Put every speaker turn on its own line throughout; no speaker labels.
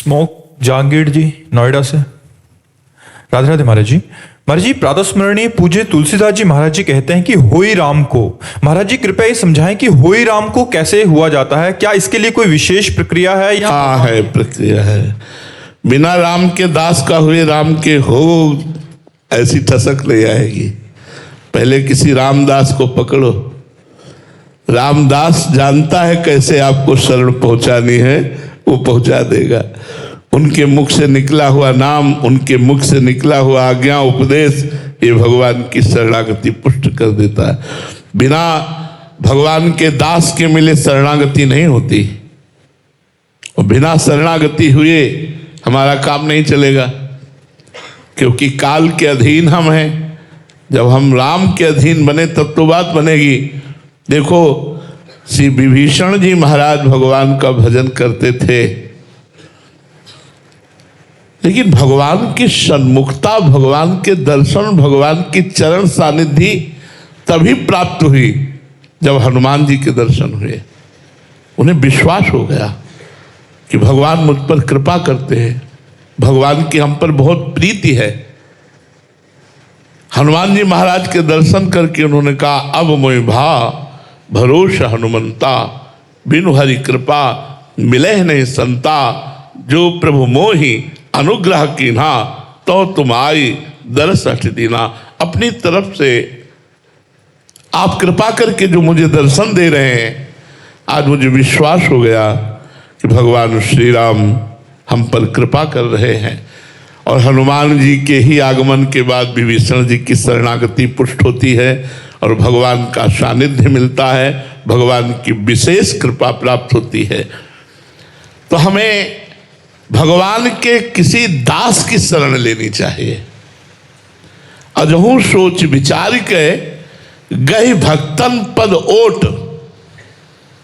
Smoke Jahangir जी नोएडा से। राधे राधे महाराज जी। महाराज जी, प्रातः स्मरणीय पूज्य तुलसीदास जी महाराज जी कहते हैं कि होई राम को। महाराज जी कृपया ये समझाएं कि होई राम को कैसे हुआ जाता है, क्या इसके लिए कोई विशेष प्रक्रिया है या?
हाँ है, प्रक्रिया है। बिना राम के दास का हुए राम के हो ऐसी ठसक नहीं आएगी। पहले किसी रामदास को पकड़ो। रामदास जानता है कैसे आपको शरण पहुंचानी है, वो पहुंचा देगा। उनके मुख से निकला हुआ नाम, उनके मुख से निकला हुआ आज्ञा उपदेश, ये भगवान की शरणागति पुष्ट कर देता है। बिना भगवान के दास के मिले शरणागति नहीं होती, और बिना शरणागति हुए हमारा काम नहीं चलेगा, क्योंकि काल के अधीन हम हैं। जब हम राम के अधीन बने तब तो बात बनेगी। देखो, श्री विभीषण जी महाराज भगवान का भजन करते थे, लेकिन भगवान की सन्मुखता, भगवान के दर्शन, भगवान की चरण सानिध्य तभी प्राप्त हुई जब हनुमान जी के दर्शन हुए। उन्हें विश्वास हो गया कि भगवान मुझ पर कृपा करते हैं, भगवान की हम पर बहुत प्रीति है। हनुमान जी महाराज के दर्शन करके उन्होंने कहा, अब मोहि भा भरोसा हनुमंता, बिनु हरि कृपा मिले नहीं संता, जो प्रभु मोहि अनुग्रह कीन्हा, तो तुम आई दरस हठ दीना। अपनी तरफ से आप कृपा करके जो मुझे दर्शन दे रहे हैं, आज मुझे विश्वास हो गया कि भगवान श्री राम हम पर कृपा कर रहे हैं। और हनुमान जी के ही आगमन के बाद विभीषण जी की शरणागति पुष्ट होती है और भगवान का सानिध्य मिलता है, भगवान की विशेष कृपा प्राप्त होती है। तो हमें भगवान के किसी दास की शरण लेनी चाहिए। अजहू सोच विचार के गई भक्तन पद ओट,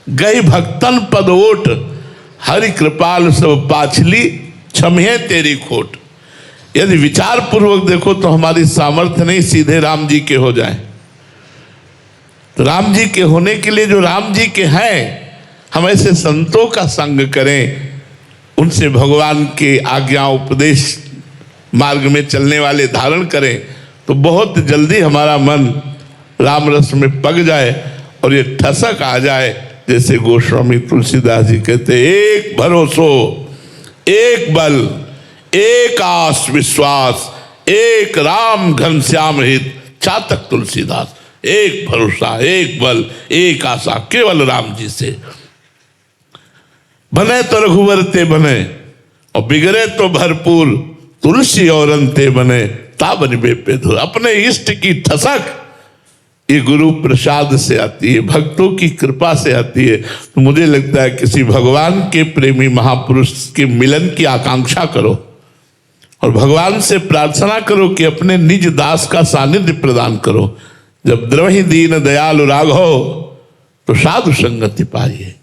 गई भक्तन पद ओट, हरि कृपाल सब पाछली, क्षमहे तेरी खोट। यदि विचार पूर्वक देखो तो हमारी सामर्थ्य नहीं सीधे राम जी के हो जाए। तो राम जी के होने के लिए जो राम जी के हैं, हम ऐसे संतों का संग करें, उनसे भगवान के आज्ञा उपदेश मार्ग में चलने वाले धारण करें, तो बहुत जल्दी हमारा मन राम रस में पक जाए और ये ठसक आ जाए। जैसे गोस्वामी तुलसीदास जी कहते, एक भरोसो एक बल, एक आस विश्वास, एक राम घनश्याम हित, चातक तुलसीदास। एक भरोसा, एक बल, एक आशा, केवल राम जी से। बने तो रघुवर ते बने, और बिगड़े तो भरपूर, तुलसी और अंते बने, ताबन बेपे धुर। अपने इष्ट की ठसक ये गुरु प्रसाद से आती है, भक्तों की कृपा से आती है। तो मुझे लगता है किसी भगवान के प्रेमी महापुरुष के मिलन की आकांक्षा करो और भगवान से प्रार्थना करो कि अपने निज दास का सानिध्य प्रदान करो। जब द्रवहि दीन दयालु राघव, तो साधु संगति पाइए।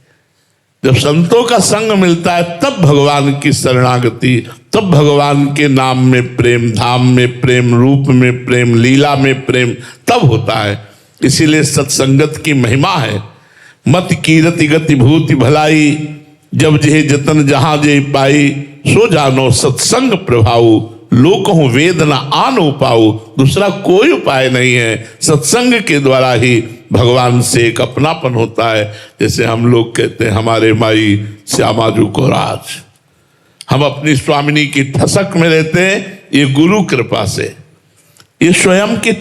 जब संतों का संग मिलता है तब भगवान की शरणागति, तब भगवान के नाम में प्रेम, धाम में प्रेम, रूप में प्रेम, लीला में प्रेम तब होता है। इसीलिए सत्संगत की महिमा है। मत कीरति गति भूति भलाई, जब जेह जतन जहां जे पाई, सो जानो सत्संग प्रभाऊ, लोकहु वेद न आन उपाऊ। दूसरा कोई उपाय नहीं है, सत्संग के द्वारा ही भगवान से एक अपनापन होता है। जैसे हम लोग कहते हैं, हमारे माई श्यामाजू को राज, हम अपनी स्वामिनी की ठसक में रहते हैं। ये गुरु कृपा से, ये स्वयं की